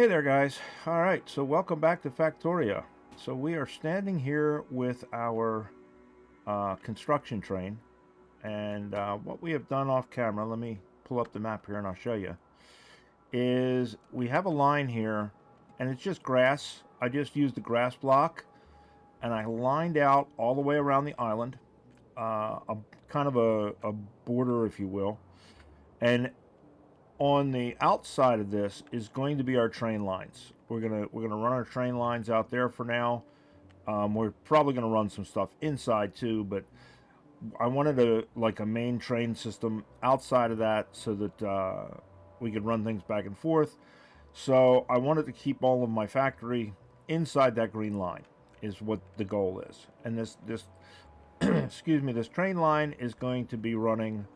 Hey there, guys. All right, so welcome back to Factorio. So we are standing here with our construction train, and what we have done off camera, let me pull up the map here and I'll show you, is we have a line here, and it's just grass. I just used the grass block, and I lined out all the way around the island, a kind of a border, if you will, and on the outside of this is going to be our train lines. We're gonna run our train lines out there for now. We're probably gonna run some stuff inside too, but I wanted a main train system outside of that so that we could run things back and forth. So I wanted to keep all of my factory inside that green line is what the goal is. And this excuse me, this train line is going to be running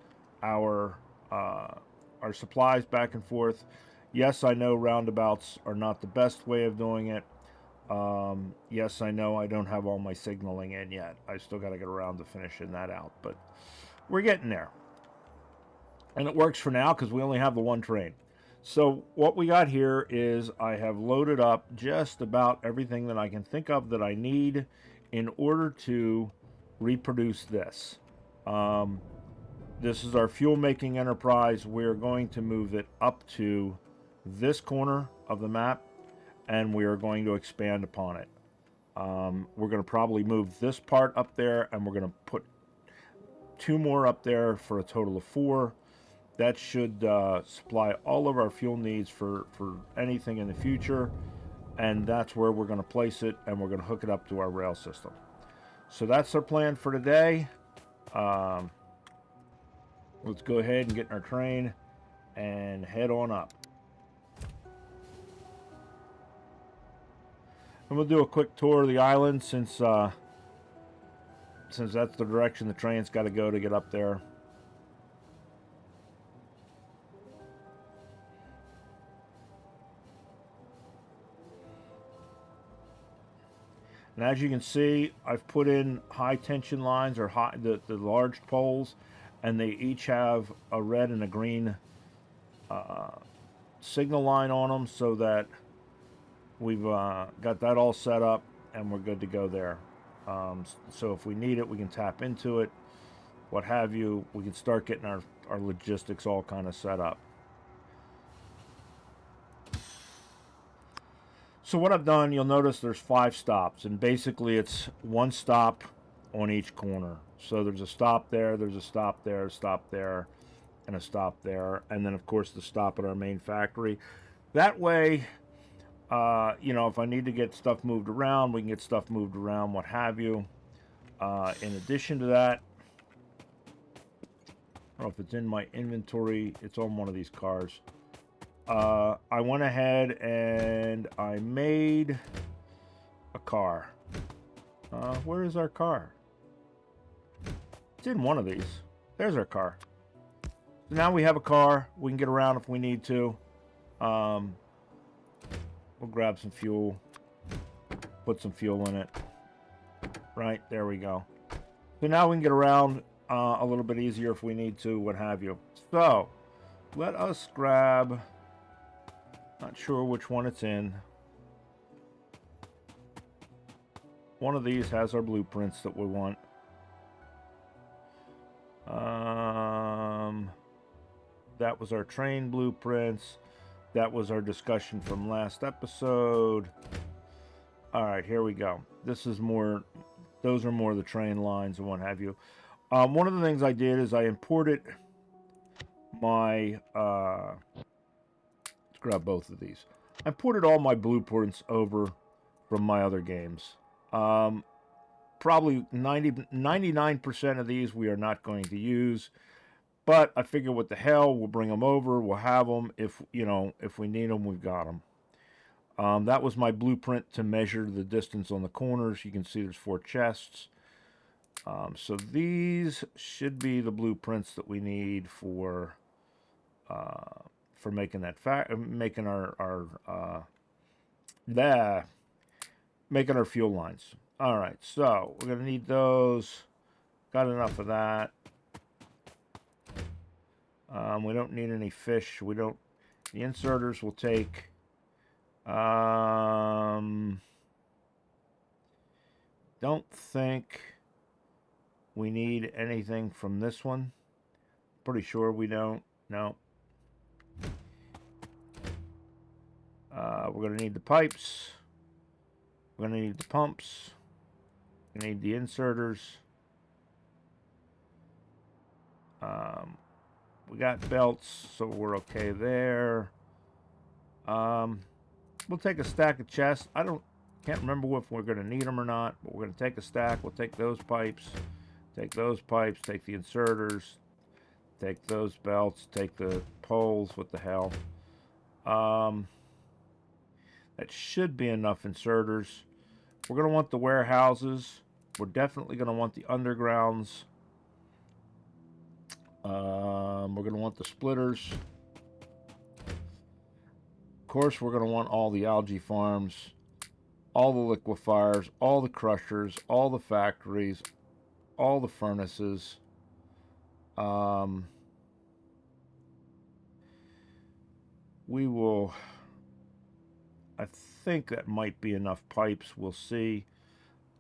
our supplies back and forth. Yes, I know roundabouts are not the best way of doing it. Yes, I know I don't have all my signaling in yet. I still got to get around to finishing that out, but we're getting there. And it works for now because we only have the one train. So what we got here is I have loaded up just about everything that I can think of that I need in order to reproduce this. This is our fuel making enterprise. We're going to move it up to this corner of the map, and we are going to expand upon it. We're going to probably move this part up there, and we're going to put 2 more up there for a total of 4. That should supply all of our fuel needs for anything in the future, and that's where we're going to place it, and we're going to hook it up to our rail system. So that's our plan for today. Let's go ahead and get in our train and head on up. And we'll do a quick tour of the island since that's the direction the train's got to go to get up there. And as you can see, I've put in high tension lines, or the large poles, and they each have a red and a green signal line on them, so that we've got that all set up and we're good to go there. So if we need it, we can tap into it, what have you. We can start getting our logistics all kind of set up. So what I've done, you'll notice there's 5 stops, and basically it's 1 stop on each corner. So there's a stop there, there's a stop there, a stop there, and a stop there, and then of course the stop at our main factory. That way, if I need to get stuff moved around, we can get stuff moved around, what have you. In addition to that, I don't know if it's in my inventory, it's on one of these cars. I went ahead and I made a car. Where is our car? It's in one of these. There's our car. So now we have a car. We can get around if we need to. We'll grab some fuel. Put some fuel in it. Right, there we go. So now we can get around a little bit easier if we need to, what have you. So, let us grab... Not sure which one it's in. One of these has our blueprints that we want. That was our train blueprints. That was our discussion from last episode. All right, here we go. This is more, those are more the train lines and what have you. One of the things I did is I imported my, let's grab both of these. I imported all my blueprints over from my other games. Probably 99% of these we are not going to use, but I figure what the hell, we'll bring them over, we'll have them. If we need them, we've got them. That was my blueprint to measure the distance on the corners. You can see there's 4 chests. So these should be the blueprints that we need for making that making our fuel lines. All right, so we're gonna need those. Got enough of that. We don't need any fish. We don't. The inserters will take Don't think we need anything from this one. Pretty sure we don't. No. We're going to need the pipes. We're going to need the pumps. We're going to need the inserters. We got belts, so we're okay there. We'll take a stack of chests. Can't remember if we're going to need them or not, but we're going to take a stack. We'll take those pipes, take the inserters, take those belts, take the poles. What the hell? That should be enough inserters. We're going to want the warehouses. We're definitely going to want the undergrounds. We're going to want the splitters. Of course, we're going to want all the algae farms, all the liquefiers, all the crushers, all the factories, all the furnaces. We will... I think that might be enough pipes. We'll see.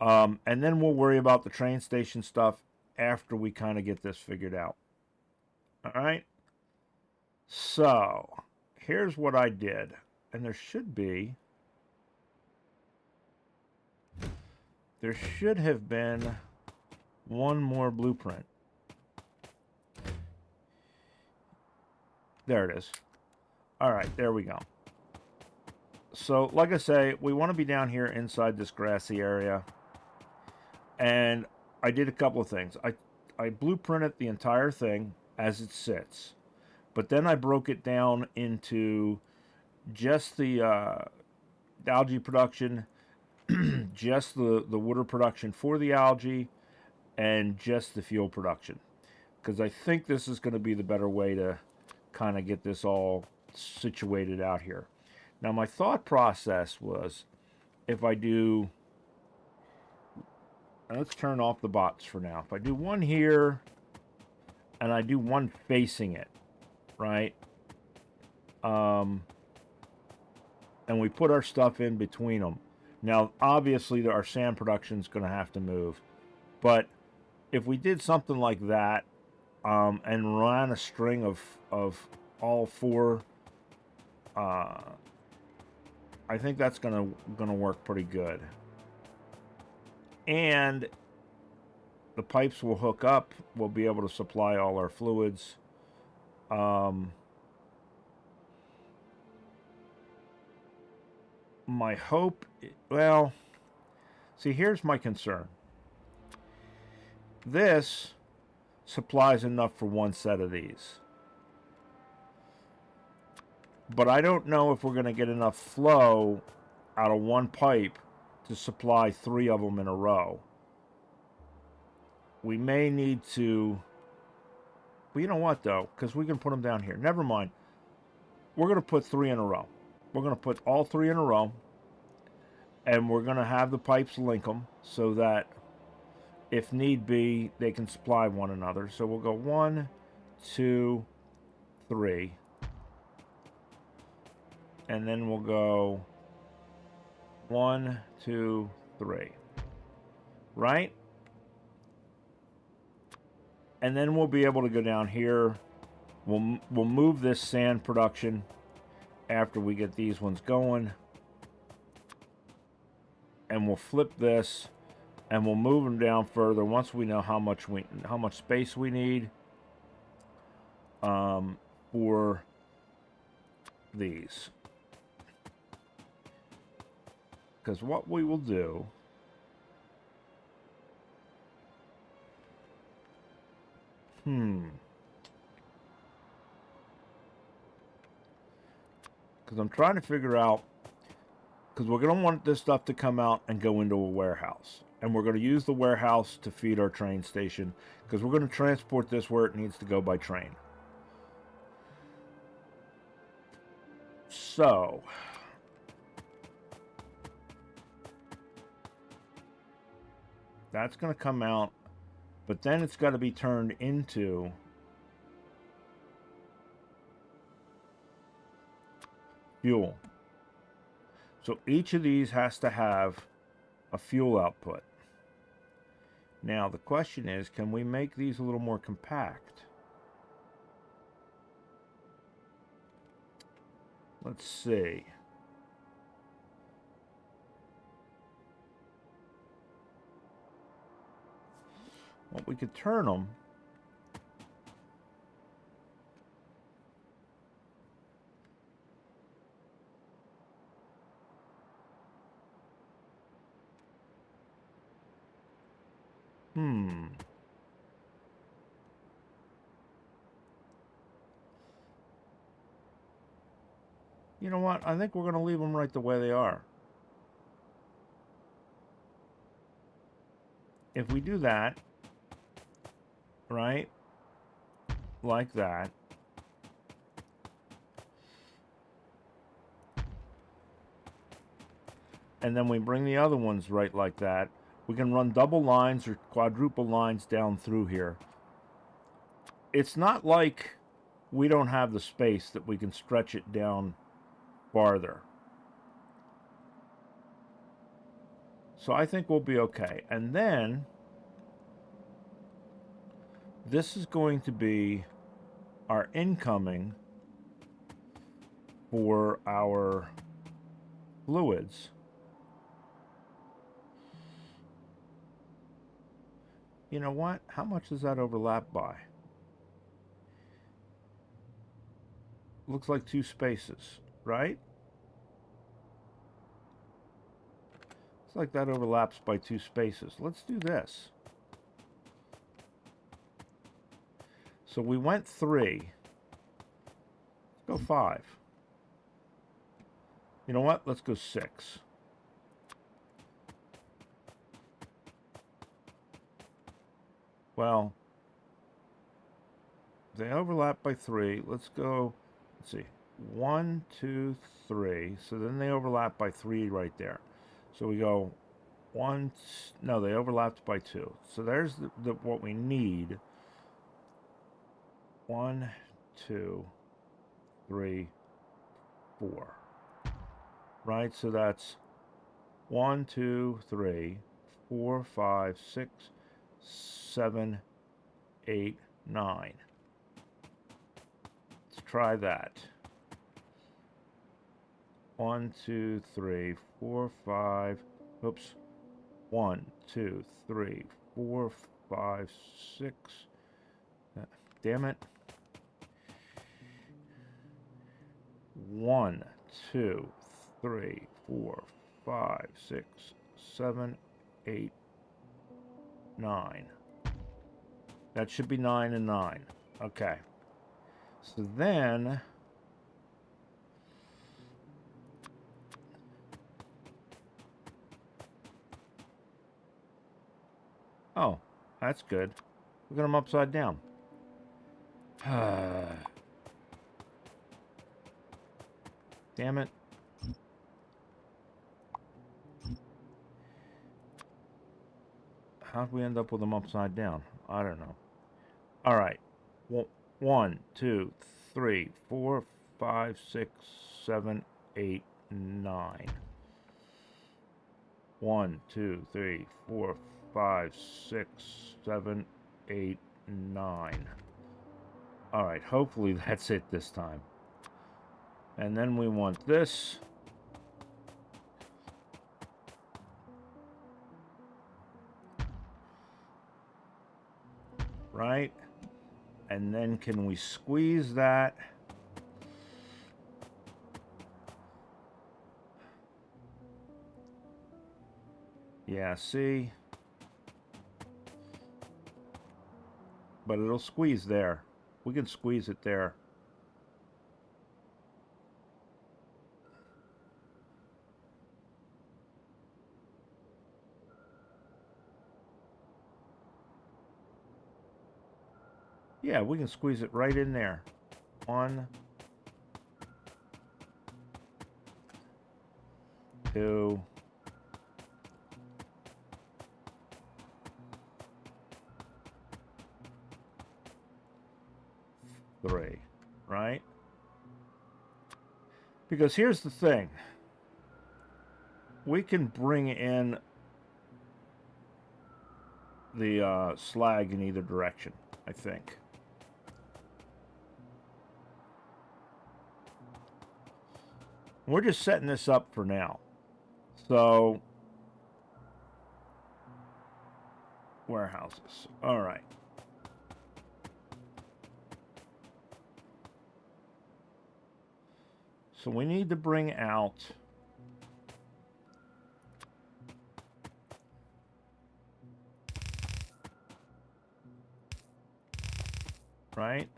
And then we'll worry about the train station stuff after we kind of get this figured out. All right? So, here's what I did. And there should have been one more blueprint. There it is. All right, there we go. So, like I say, we want to be down here inside this grassy area. And I did a couple of things. I blueprinted the entire thing as it sits. But then I broke it down into just the algae production, just the water production for the algae, and just the fuel production. Because I think this is going to be the better way to kind of get this all situated out here. Now, my thought process was, if I do... Let's turn off the bots for now. If I do one here, and I do one facing it, right? And we put our stuff in between them. Now, obviously, our sand production is going to have to move. But if we did something like that, and ran a string of all four, I think that's gonna work pretty good. And the pipes will hook up. We'll be able to supply all our fluids. My hope, well, see, here's my concern. This supplies enough for one set of these. But I don't know if we're going to get enough flow out of one pipe to supply 3 of them in a row. We may need to... Well, you know what, though? Because we can put them down here. Never mind. We're going to put 3 in a row. We're going to put all 3 in a row. And we're going to have the pipes link them so that, if need be, they can supply one another. So we'll go 1, 2, 3. And then we'll go 1, 2, 3. Right? And then we'll be able to go down here. We'll move this sand production after we get these ones going. And we'll flip this and we'll move them down further once we know how much space we need for these. Because what we will do because I'm trying to figure out, because we're going to want this stuff to come out and go into a warehouse. And we're going to use the warehouse to feed our train station, because we're going to transport this where it needs to go by train. So, that's going to come out, but then it's got to be turned into fuel. So each of these has to have a fuel output. Now the question is, can we make these a little more compact? Let's see. Well, we could turn them. You know what? I think we're going to leave them right the way they are. If we do that, right, like that, and then we bring the other ones right like that, we can run double lines or quadruple lines down through here. It's not like we don't have the space that we can stretch it down farther. So I think we'll be okay. And then this is going to be our incoming for our fluids. You know what? How much does that overlap by? Looks like 2 spaces, right? Looks like that overlaps by 2 spaces. Let's do this. So we went 3. Let's go 5. You know what? Let's go 6. Well, they overlap by 3. Let's go, let's see, 1, 2, 3. So then they overlap by 3 right there. So we go 1, no, they overlapped by 2. So there's what we need. 1, 2, 3, 4. Right? So that's 1, 2, 3, 4, 5, 6, 7, 8, 9. Let's try that. 1, 2, 3, 4, 5. Oops. 1, 2, 3, 4, 5, 6. Damn it. 1, 2, 3, 4, 5, 6, 7, 8, 9. That should be 9 and 9. Okay. So then oh, that's good. Look at them upside down. Damn it. How'd we end up with them upside down? I don't know. All right. 1, 2, 3, 4, 5, 6, 7, 8, 9. 1, 2, 3, 4, 5, 6, 7, 8, 9. All right. Hopefully that's it this time. And then we want this. Right? And then can we squeeze that? Yeah, see? But it'll squeeze there. We can squeeze it there. Yeah, we can squeeze it right in there. 1, 2, 3, right? Because here's the thing. we can bring in the slag in either direction, I think. We're just setting this up for now. So, warehouses. All right. So we need to bring out right?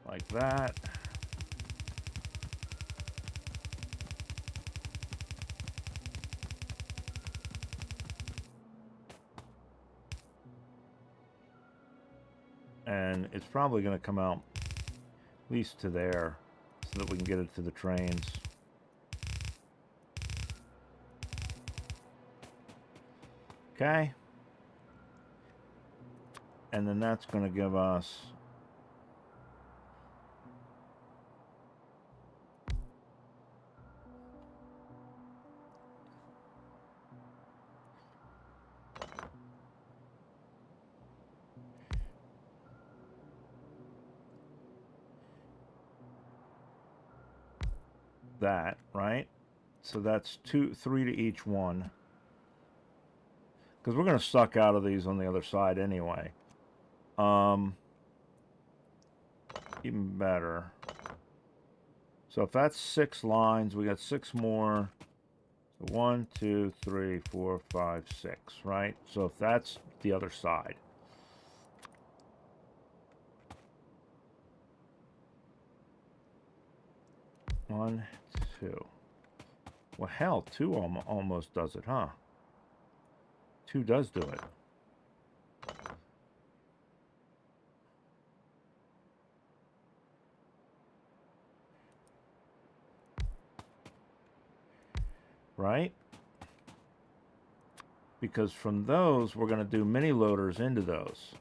Like that. And it's probably going to come out at least to there so that we can get it to the trains. Okay. And then that's going to give us that, right? So that's 2, 3 to each one. Because we're going to suck out of these on the other side anyway. Even better. So if that's 6 lines, we got 6 more. So 1, 2, 3, 4, 5, 6, right? So if that's the other side. One, 2. Well, hell, 2 almost does it, huh? 2 does do it. Right? Because from those, we're going to do mini loaders into those.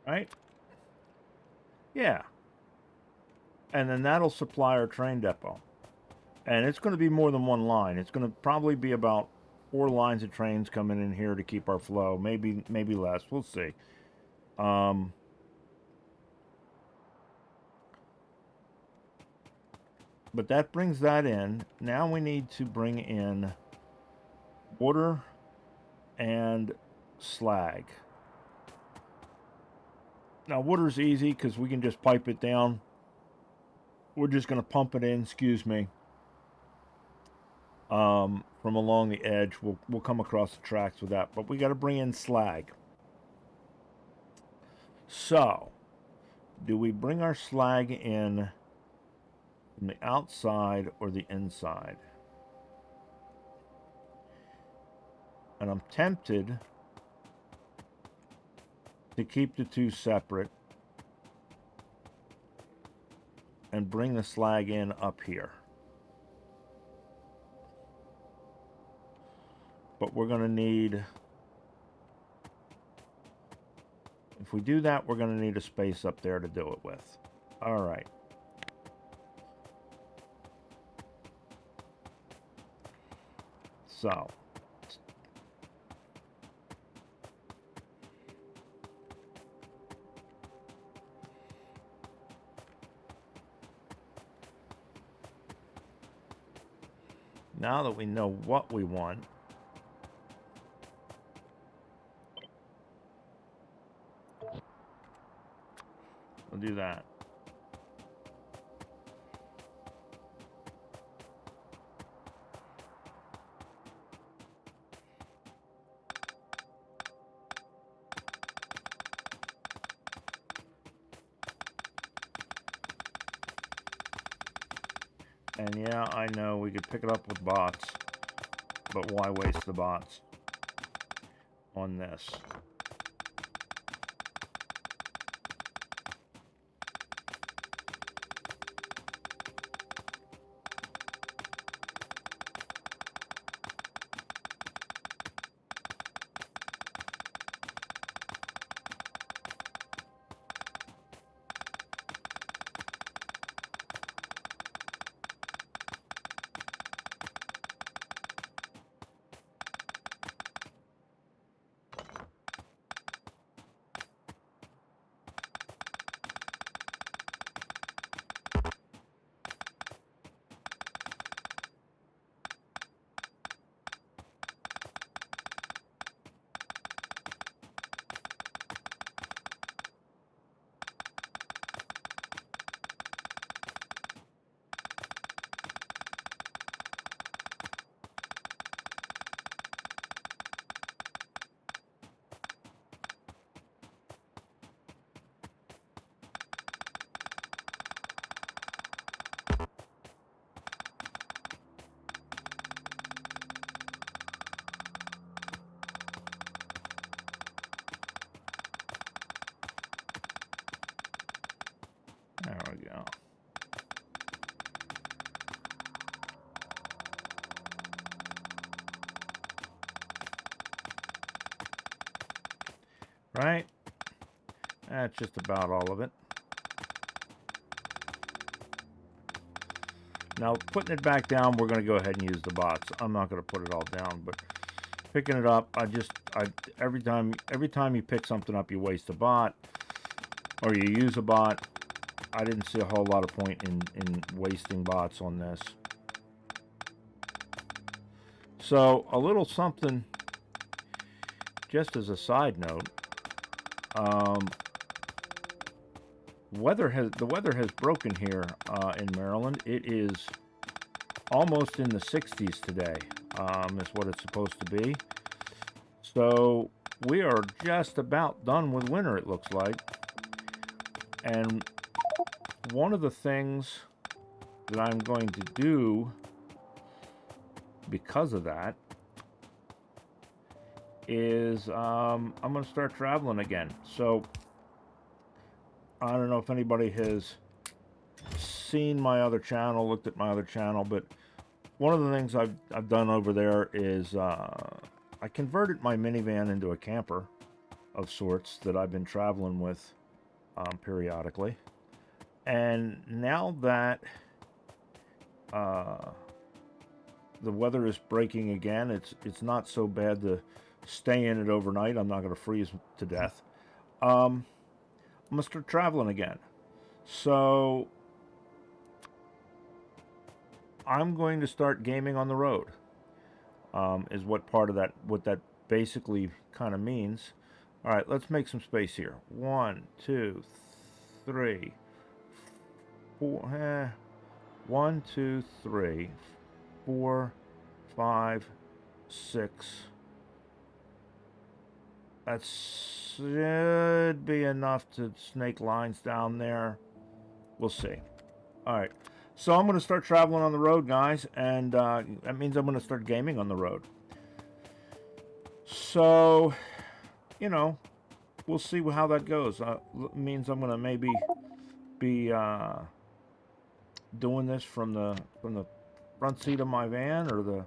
Right? Yeah. And then that'll supply our train depot. And it's going to be more than one line. It's going to probably be about 4 lines of trains coming in here to keep our flow. Maybe less. We'll see. But that brings that in. Now we need to bring in water and slag. Now water's easy because we can just pipe it down. We're just going to pump it in, excuse me, from along the edge. We'll come across the tracks with that. But we got to bring in slag. So, do we bring our slag in from the outside or the inside? And I'm tempted to keep the two separate and bring the slag in up here. But we're going to need, if we do that, we're going to need a space up there to do it with. All right. So, now that we know what we want, we'll do that. And yeah, I know we could pick it up with bots, but why waste the bots on this? There we go. Right? That's just about all of it. Now, putting it back down, we're going to go ahead and use the bots. I'm not going to put it all down, but picking it up, every time you pick something up, you waste a bot, or you use a bot. I didn't see a whole lot of point in wasting bots on this. So, a little something, just as a side note, the weather has broken here in Maryland. It is almost in the 60s today, is what it's supposed to be. So we are just about done with winter, it looks like. And one of the things that I'm going to do because of that is I'm going to start traveling again. So I don't know if anybody has seen my other channel, looked at my other channel, but one of the things I've done over there is I converted my minivan into a camper of sorts that I've been traveling with periodically. And now that the weather is breaking again, it's not so bad to stay in it overnight. I'm not going to freeze to death. I'm going to start traveling again. So I'm going to start gaming on the road, is what that basically kind of means. All right, let's make some space here. 1, 2, 3, 4. 1, 2, 3, 4, 5, 6. That should be enough to snake lines down there. We'll see. All right. So I'm going to start traveling on the road, guys, and that means I'm going to start gaming on the road. So, you know, we'll see how that goes. Means I'm gonna maybe be doing this from the front seat of my van or the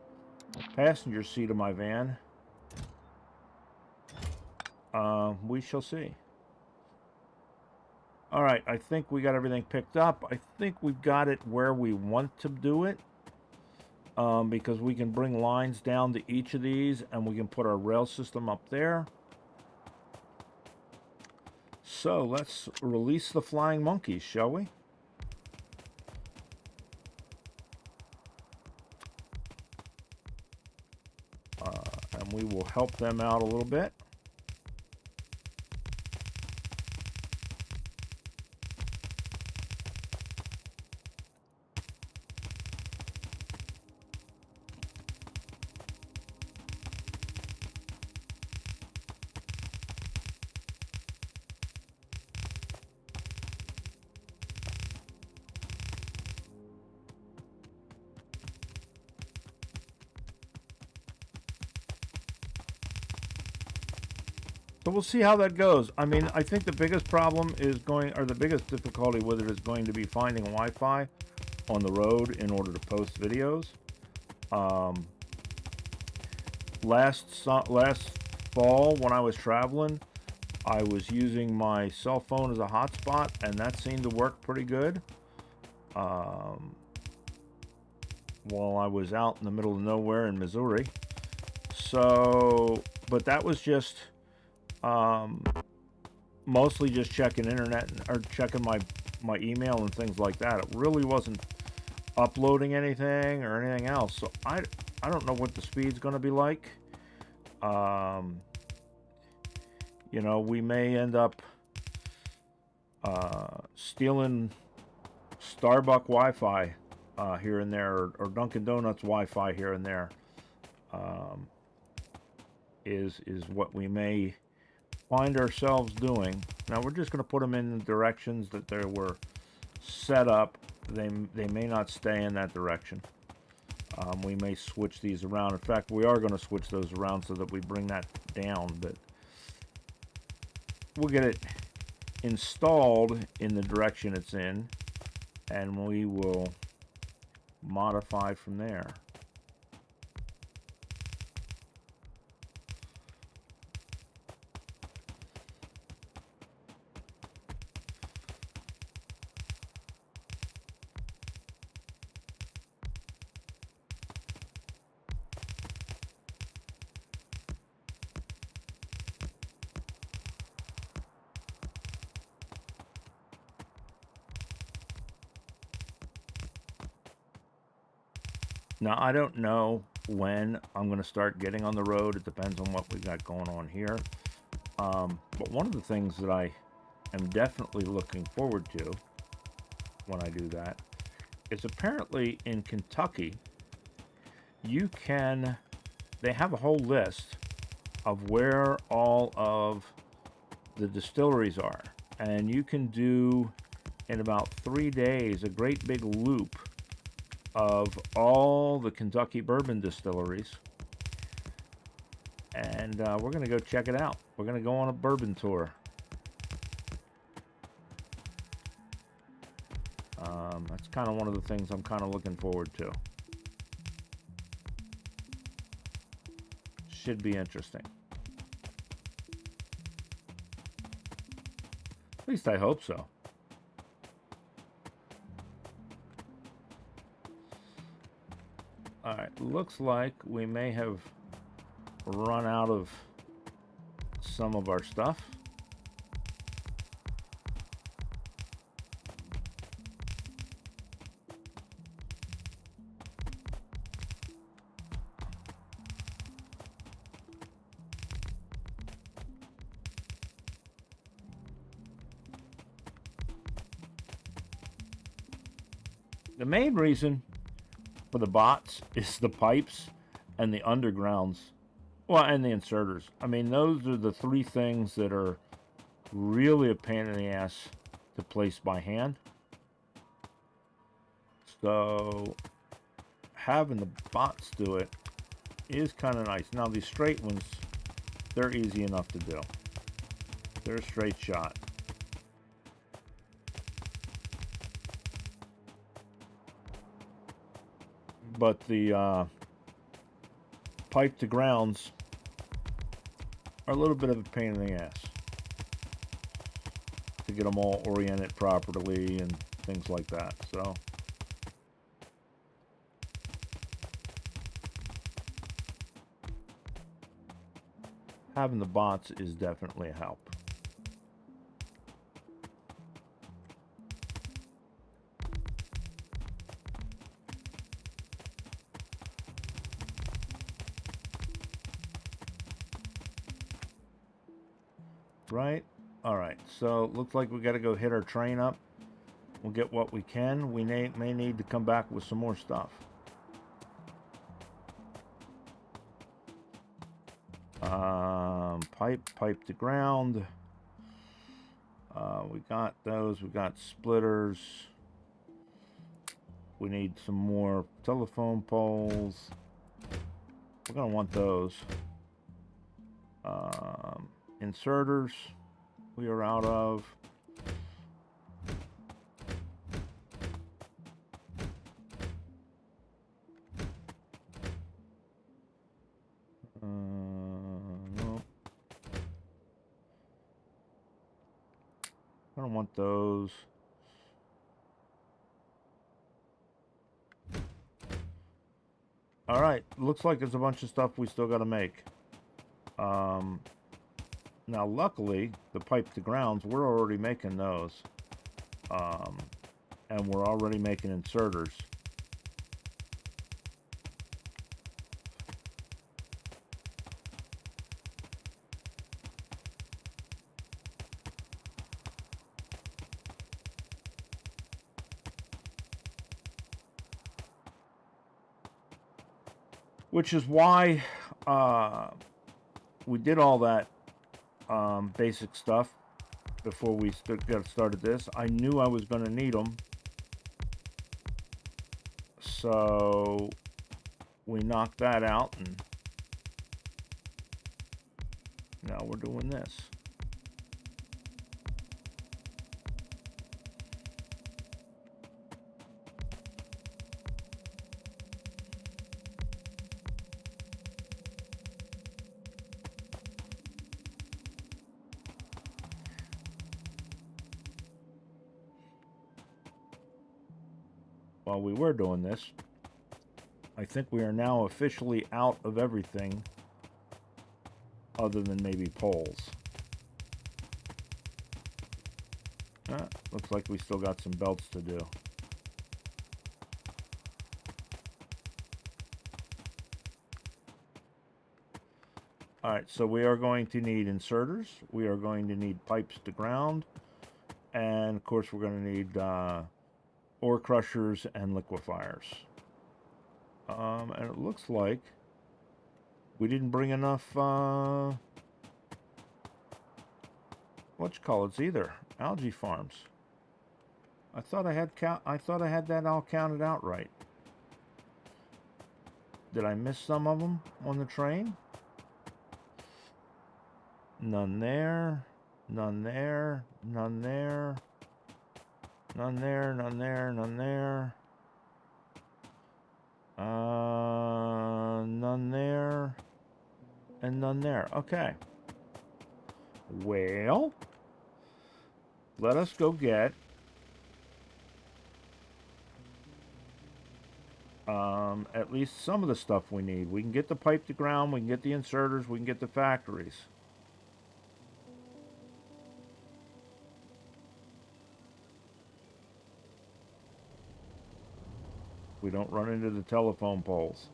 passenger seat of my van. We shall see. All right, I think we got everything picked up. I think we've got it where we want to do it, because we can bring lines down to each of these and we can put our rail system up there. So let's release the flying monkeys, shall we? And we will help them out a little bit. So we'll see how that goes. I mean, I think the biggest problem is the biggest difficulty with it is going to be finding Wi-Fi on the road in order to post videos. Last fall when I was traveling, I was using my cell phone as a hotspot, and that seemed to work pretty good. While I was out in the middle of nowhere in Missouri. So, but that was just mostly just checking internet or checking my email and things like that. It really wasn't uploading anything or anything else. So I don't know what the speed's going to be like. You know, we may end up stealing Starbucks Wi-Fi here and there, or Dunkin' Donuts Wi-Fi here and there. Is what we may find ourselves doing. Now we're just going to put them in the directions that they were set up. They may not stay in that direction. We may switch these around. In fact, we are going to switch those around so that we bring that down, but we'll get it installed in the direction it's in, and we will modify from there. Now, I don't know when I'm going to start getting on the road. It depends on what we've got going on here. But one of the things that I am definitely looking forward to when I do that is apparently in Kentucky, they have a whole list of where all of the distilleries are. And you can do, in about 3 days, a great big loop of all the Kentucky bourbon distilleries, and we're going to go check it out. We're going to go on a bourbon tour. That's kind of one of the things I'm kind of looking forward to. Should be interesting. At least I hope so. Alright, looks like we may have run out of some of our stuff. The main reason for the bots is the pipes and the undergrounds, well, and the inserters. I mean, those are the 3 things that are really a pain in the ass to place by hand. So having the bots do it is kind of nice. Now these straight ones They're easy enough to do. They're a straight shot. But the pipe to grounds are a little bit of a pain in the ass to get them all oriented properly and things like that. So having the bots is definitely a help. Right? Alright, so looks like we got to go hit our train up. We'll get what we can. We may need to come back with some more stuff. Pipe to ground. We got those. We got splitters. We need some more telephone poles. We're going to want those. Inserters. We are out of. No. I don't want those. All right, looks like there's a bunch of stuff we still got to make. Now, luckily, the pipe to grounds, we're already making those. And we're already making inserters. Which is why we did all that basic stuff before we got started this. I knew I was going to need them. So we knocked that out, and now we're doing this. While we were doing this, I think we are now officially out of everything other than maybe poles. Looks like we still got some belts to do. Alright, so we are going to need inserters. We are going to need pipes to ground. And of course we're going to need ore crushers and liquefiers. And it looks like we didn't bring enough whatchamacallits either. Algae farms. I thought I had that all counted out right. Did I miss some of them on the train? None there. None there. None there. None there, none there, none there. None there. And none there. Okay. Well, let us go get at least some of the stuff we need. We can get the pipe to ground, we can get the inserters, we can get the factories. We don't run into the telephone poles.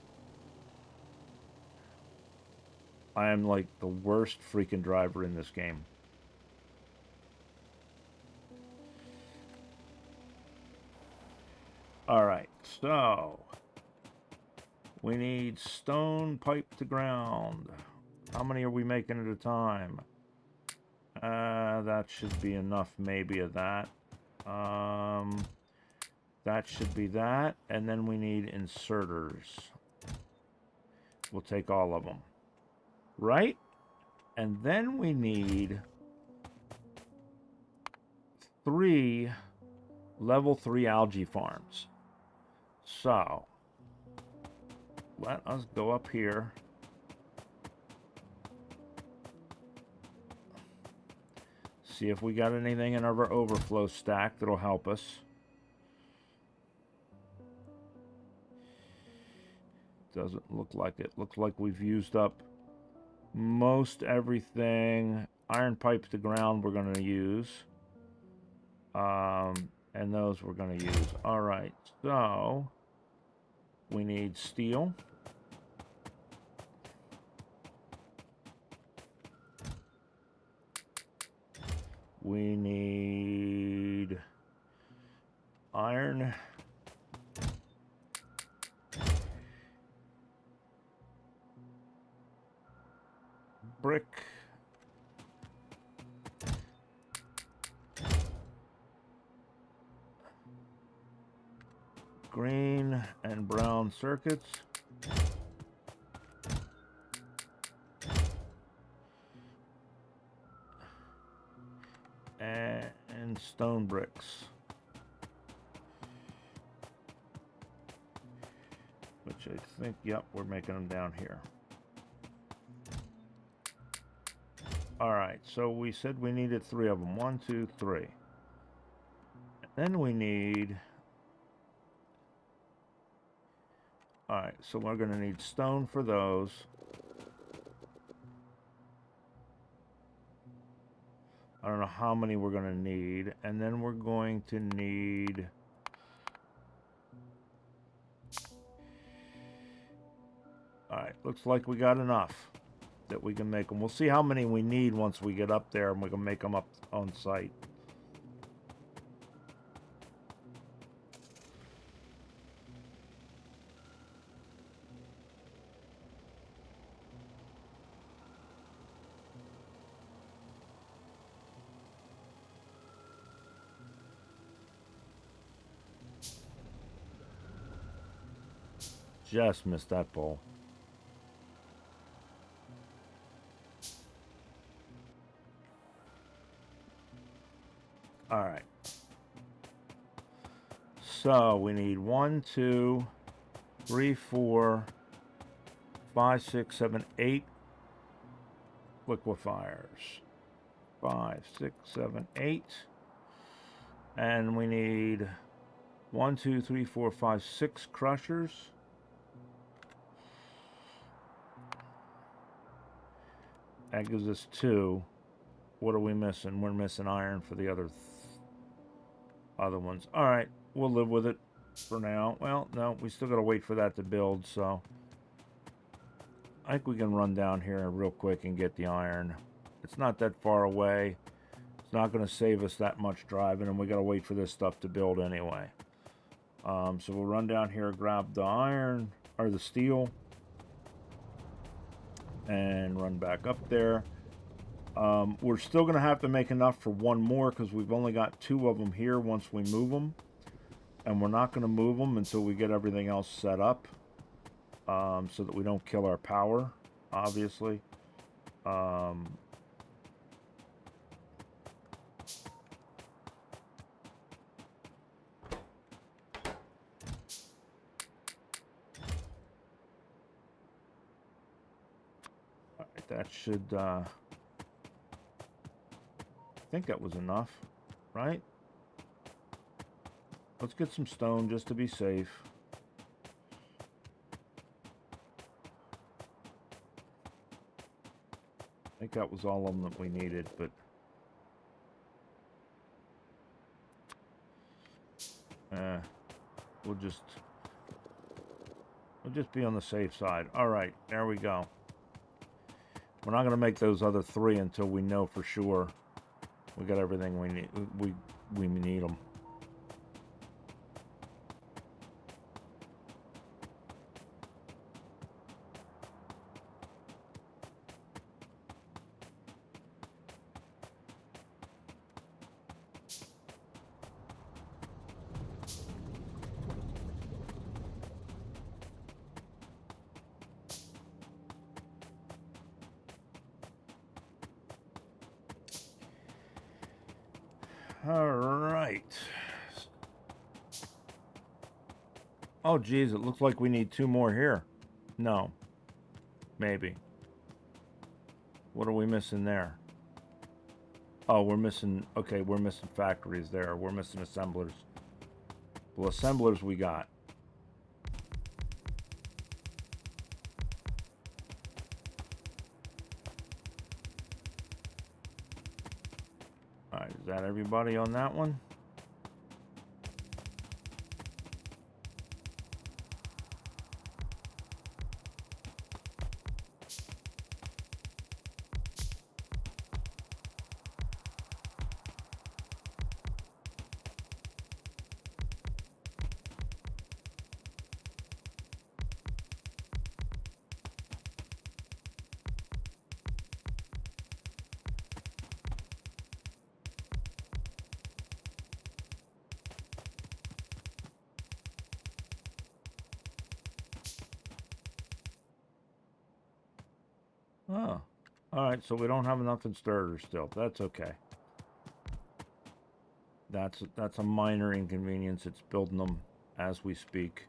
I am like the worst freaking driver in this game. Alright, so we need stone pipe to ground. How many are we making at a time? That should be enough maybe of that. That should be that. And then we need inserters. We'll take all of them. Right? And then we need 3 level 3 algae farms. So let us go up here. See if we got anything in our overflow stack that'll help us. Doesn't look like it. Looks like we've used up most everything. Iron pipe to ground we're going to use. And those we're going to use. All right, so we need steel. We need iron. Brick. Green and brown circuits. And stone bricks. Which I think, yep, we're making them down here. All right, so we said we needed 3 of them. 1, 2, 3. And then we need... All right, so we're going to need stone for those. I don't know how many we're going to need. And then we're going to need... All right, looks like we got enough that we can make them. We'll see how many we need once we get up there, and we can make them up on site. Just missed that pole. All right. So we need 1, 2, 3, 4, 5, 6, 7, 8 liquefiers. 5, 6, 7, 8. And we need 1, 2, 3, 4, 5, 6 crushers. That gives us 2. What are we missing? We're missing iron for the other ones. All right, we'll live with it for now. Well, no, we still got to wait for that to build, so I think we can run down here real quick and get the iron. It's not that far away. It's not going to save us that much driving, and we got to wait for this stuff to build anyway. So we'll run down here, grab the iron, or the steel, and run back up there. We're still going to have to make enough for 1 more because we've only got 2 of them here once we move them. And we're not going to move them until we get everything else set up so that we don't kill our power, obviously. That should, I think that was enough, right? Let's get some stone just to be safe. I think that was all of them that we needed, but we'll just be on the safe side. All right, there we go. We're not going to make those other 3 until we know for sure we got everything we need. We need them. All right. Oh, geez, it looks like we need 2 more here. No. Maybe. What are we missing there? Oh, we're missing... Okay, we're missing factories there. We're missing assemblers. Well, assemblers we got. Alright, is that everybody on that one? Oh. Alright, so we don't have enough inserters still. That's okay. That's a minor inconvenience. It's building them as we speak.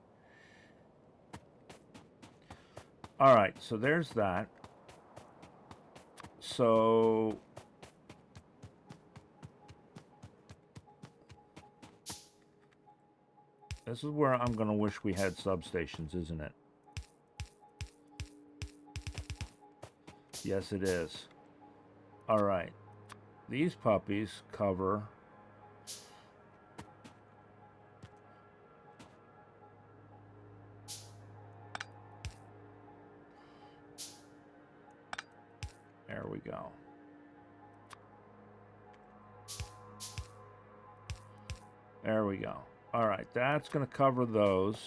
Alright, so there's that. So... This is where I'm going to wish we had substations, isn't it? Yes, it is. All right. These puppies cover... There we go. There we go. All right, that's going to cover those.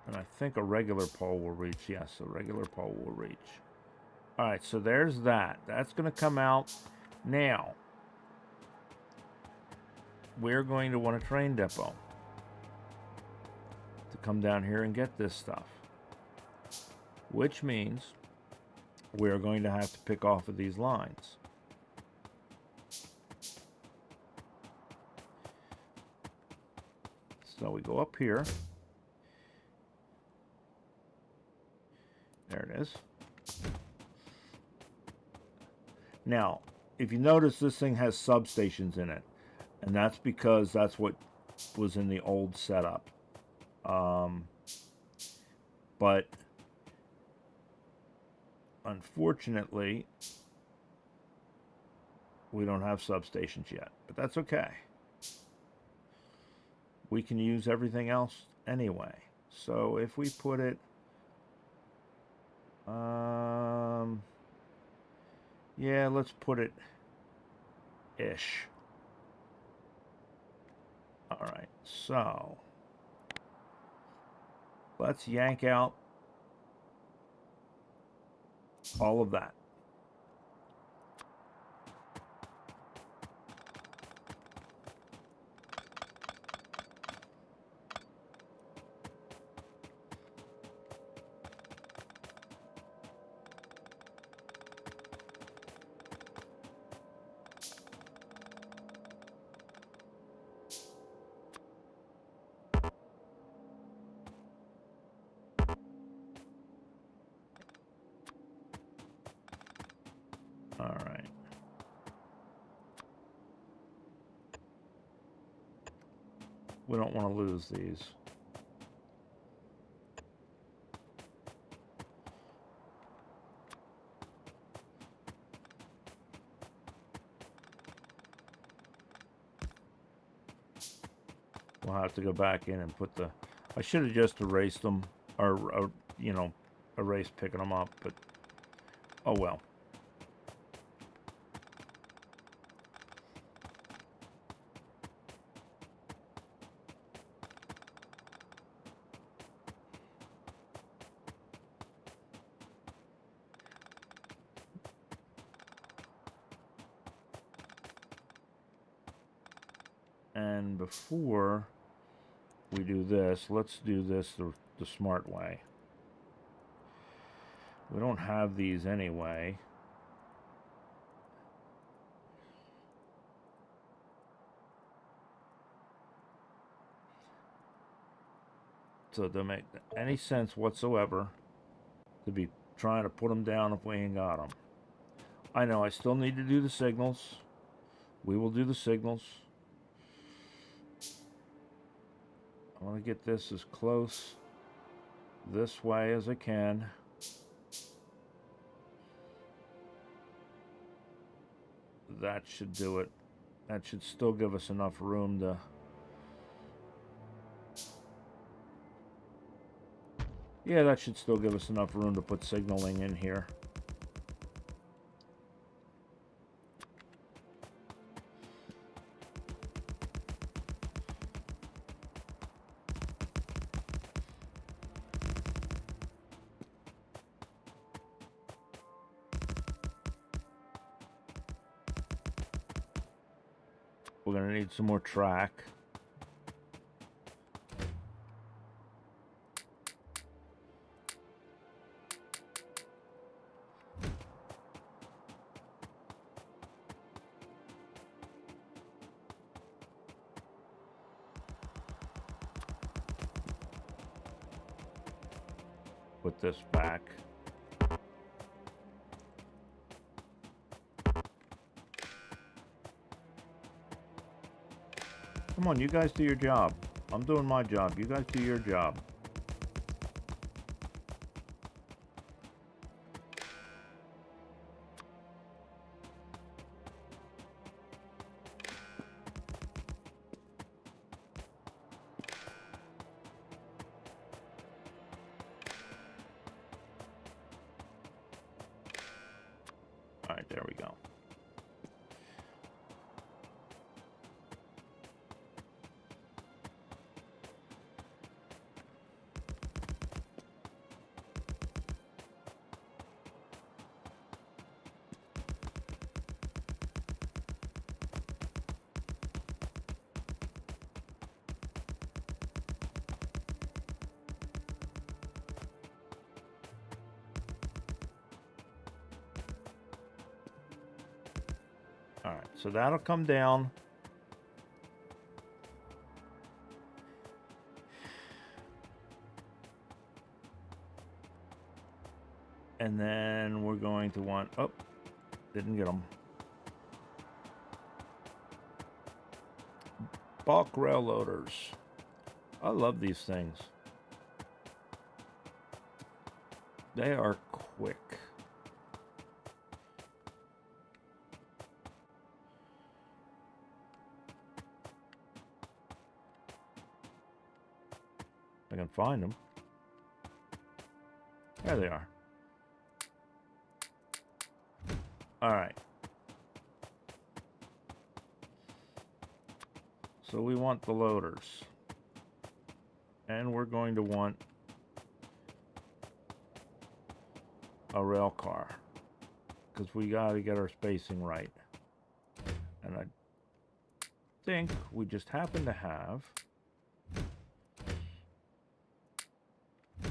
And I think a regular pole will reach. Yes, a regular pole will reach. All right, so there's that. That's going to come out. Now, we're going to want a train depot to come down here and get this stuff. Which means we're going to have to pick off of these lines. So we go up here. There it is. Now, if you notice, this thing has substations in it. And that's because that's what was in the old setup. But unfortunately, we don't have substations yet. But that's okay. We can use everything else anyway. So if we put it... yeah, let's put it ish. Alright, so let's yank out all of that. Alright. We don't want to lose these. We'll have to go back in and put the... I should have just erased them, or you know, erased picking them up, but oh well. And before we do this, let's do this the smart way. We don't have these anyway. So to make any sense whatsoever to be trying to put them down if we ain't got them. I know I still need to do the signals. We will do the signals. I want to get this as close this way as I can. That should do it. That should still give us enough room to... Yeah, that should still give us enough room to put signaling in here. We're going to need some more track. Put this back. Come on, you guys do your job. I'm doing my job. You guys do your job. All right, there we go. All right, so that'll come down. And then we're going to want, oh, didn't get them. Bulk rail loaders. I love these things. They are quick. I can find them. There they are. All right. So we want the loaders. And we're going to want a rail car, because we got to get our spacing right. And I think we just happen to have,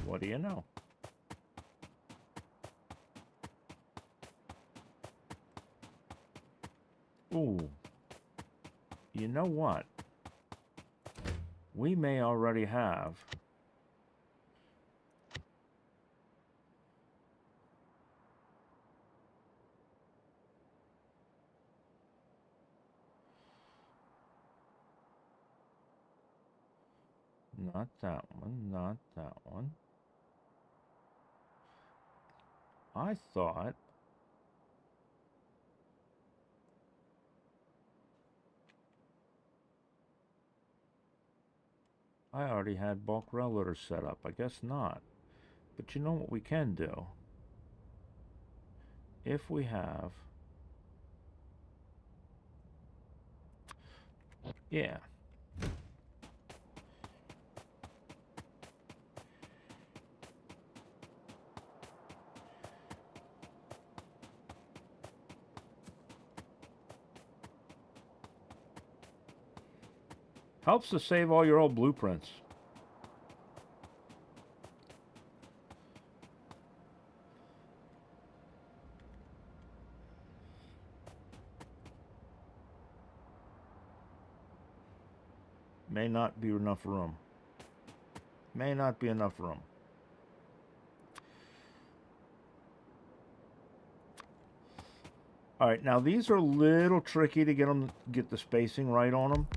what do you know? Ooh, you know what? We may already have not that one, not that one. I thought I already had bulk rail loaders set up. I guess not. But you know what we can do? If we have... Yeah. Helps to save all your old blueprints. May not be enough room. May not be enough room. All right, now these are a little tricky to get the spacing right on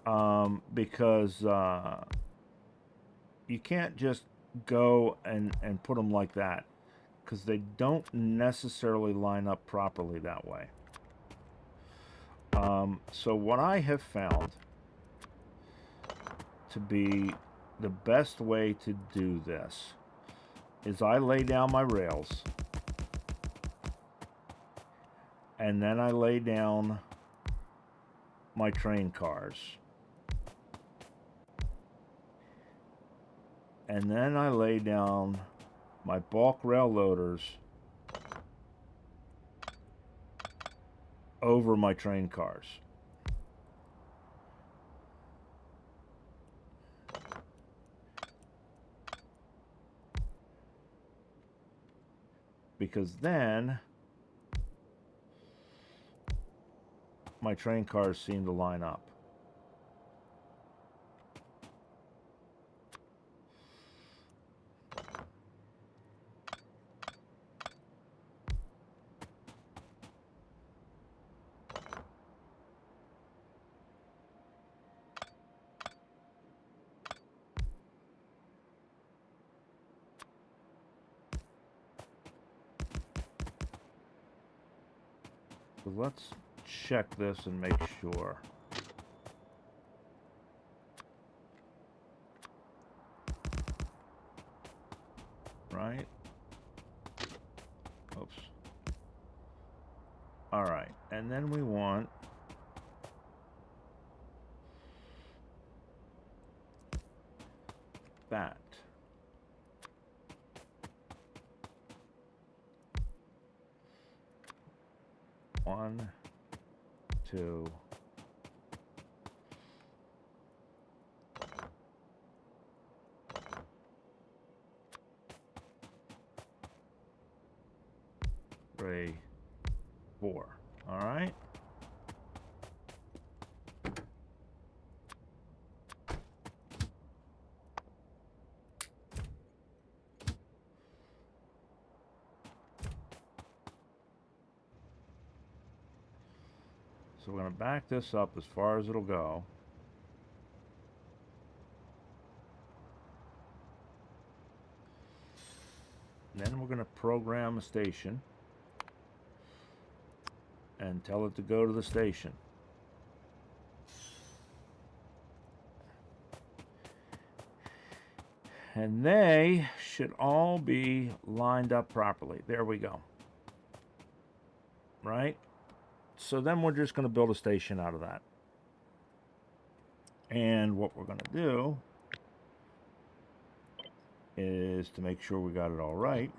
them, because you can't just go and put them like that, because they don't necessarily line up properly that way. So what I have found to be the best way to do this is I lay down my rails, and then I lay down my train cars, and then I lay down my bulk rail loaders over my train cars. Because then my train cars seem to line up. So let's check this and make sure. Right? Oops. All right, and then we want that. One, two, three, four. All right. So we're going to back this up as far as it'll go. Then we're going to program a station and tell it to go to the station. And they should all be lined up properly. There we go. Right? So then we're just going to build a station out of that. And what we're going to do is, to make sure we got it all right,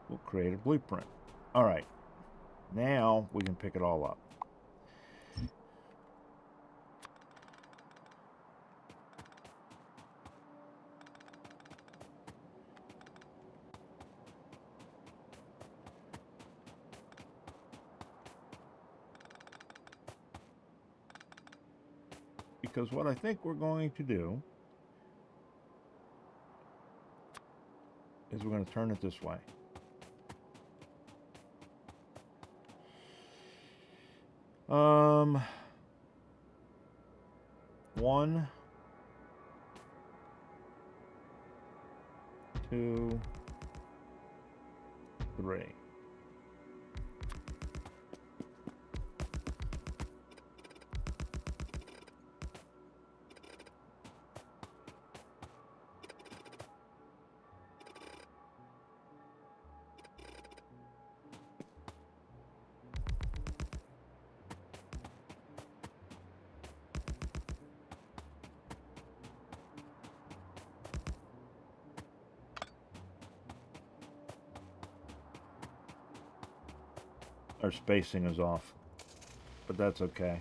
we'll create a blueprint. All right. Now we can pick it all up. Because what I think we're going to do is we're going to turn it this way. One, two, three. Our spacing is off, but that's okay.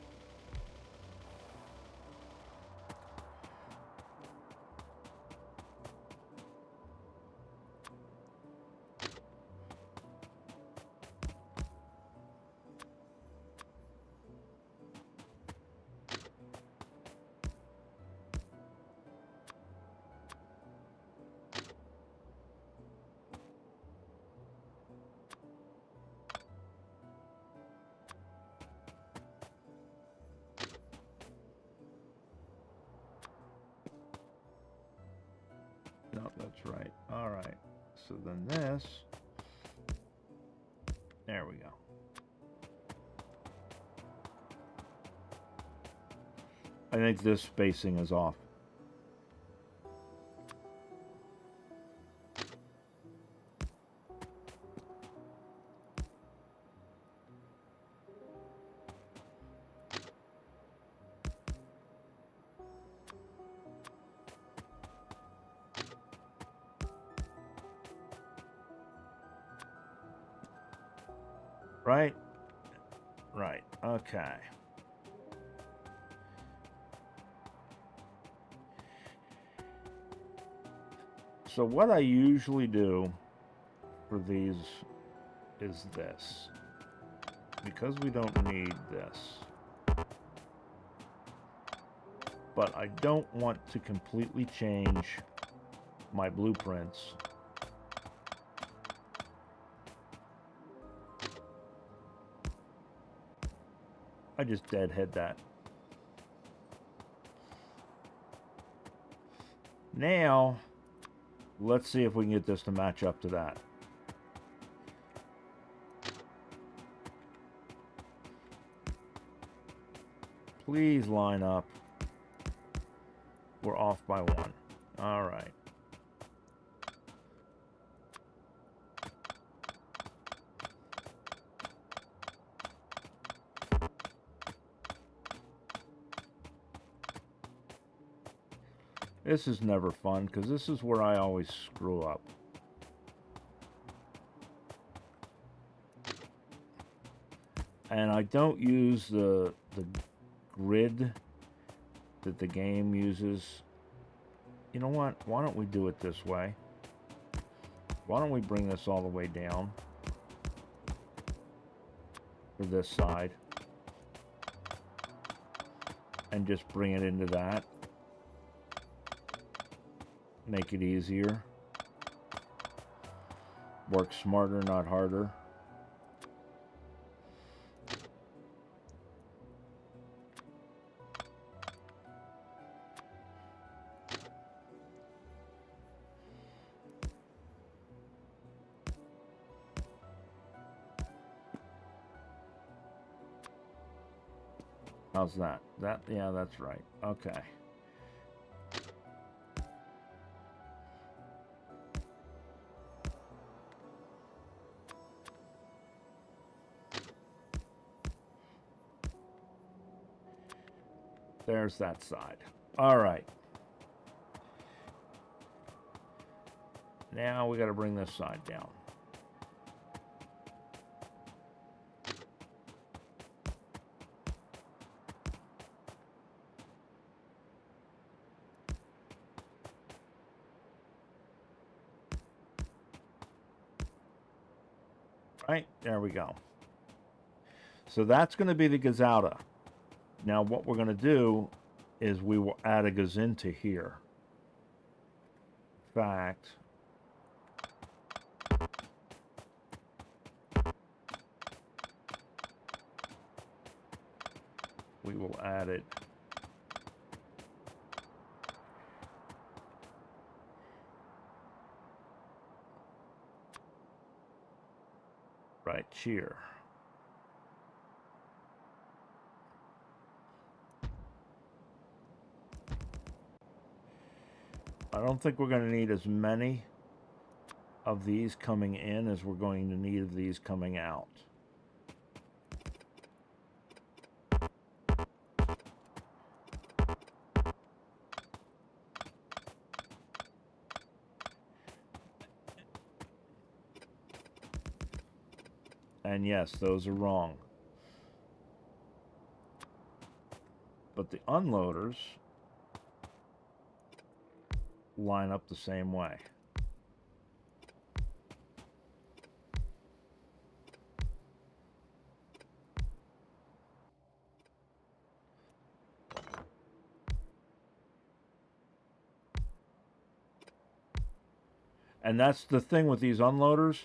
No, that's right. All right. So then this. There we go. I think this spacing is off. Right? Right. Okay. So what I usually do for these is this. Because we don't need this. But I don't want to completely change my blueprints. I just deadhead that. Now, let's see if we can get this to match up to that. Please line up. We're off by 1. All right. This is never fun because this is where I always screw up. And I don't use the grid that the game uses. You know what? Why don't we do it this way? Why don't we bring this all the way down for this side and just bring it into that. Make it easier. Work smarter, not harder. How's that? Yeah, that's right. Okay. There's that side. All right. Now we got to bring this side down. Right, there we go. So that's going to be the Gazauda. Now what we're going to do is we will add a gazinta here. In fact, we will add it right here. I don't think we're going to need as many of these coming in as we're going to need of these coming out. And yes, those are wrong. But the unloaders line up the same way. And that's the thing with these unloaders,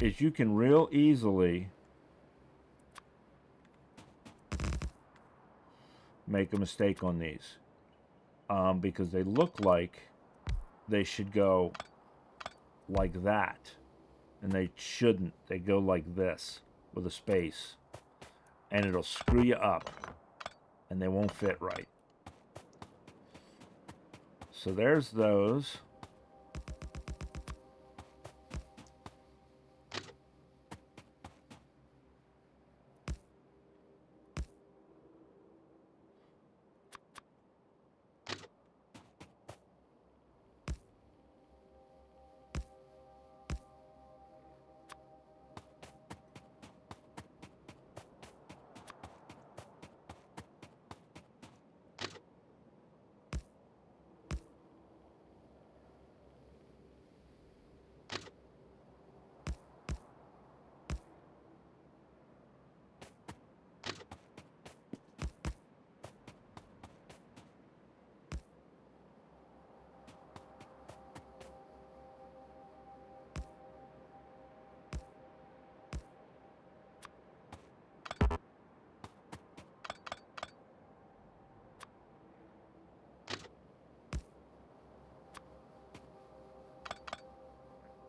is you can real easily make a mistake on these because they look like they should go like that. And they shouldn't. They go like this with a space. And it'll screw you up. And they won't fit right. So there's those.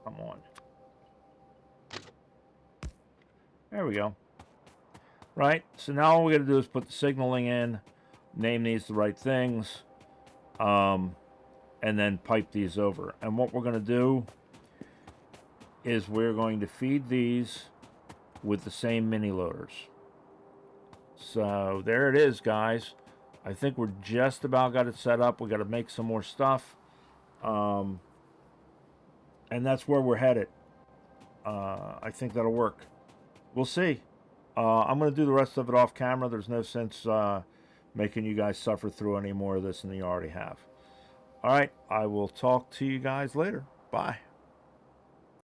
Come on. There we go. Right, so now all we got to do is put the signaling in, name these the right things, and then pipe these over. And what we're going to do is we're going to feed these with the same mini loaders. So there it is, guys. I think we're just about got it set up. We got to make some more stuff. And that's where we're headed. I think that'll work. We'll see. I'm going to do the rest of it off camera. There's no sense making you guys suffer through any more of this than you already have. All right. I will talk to you guys later. Bye.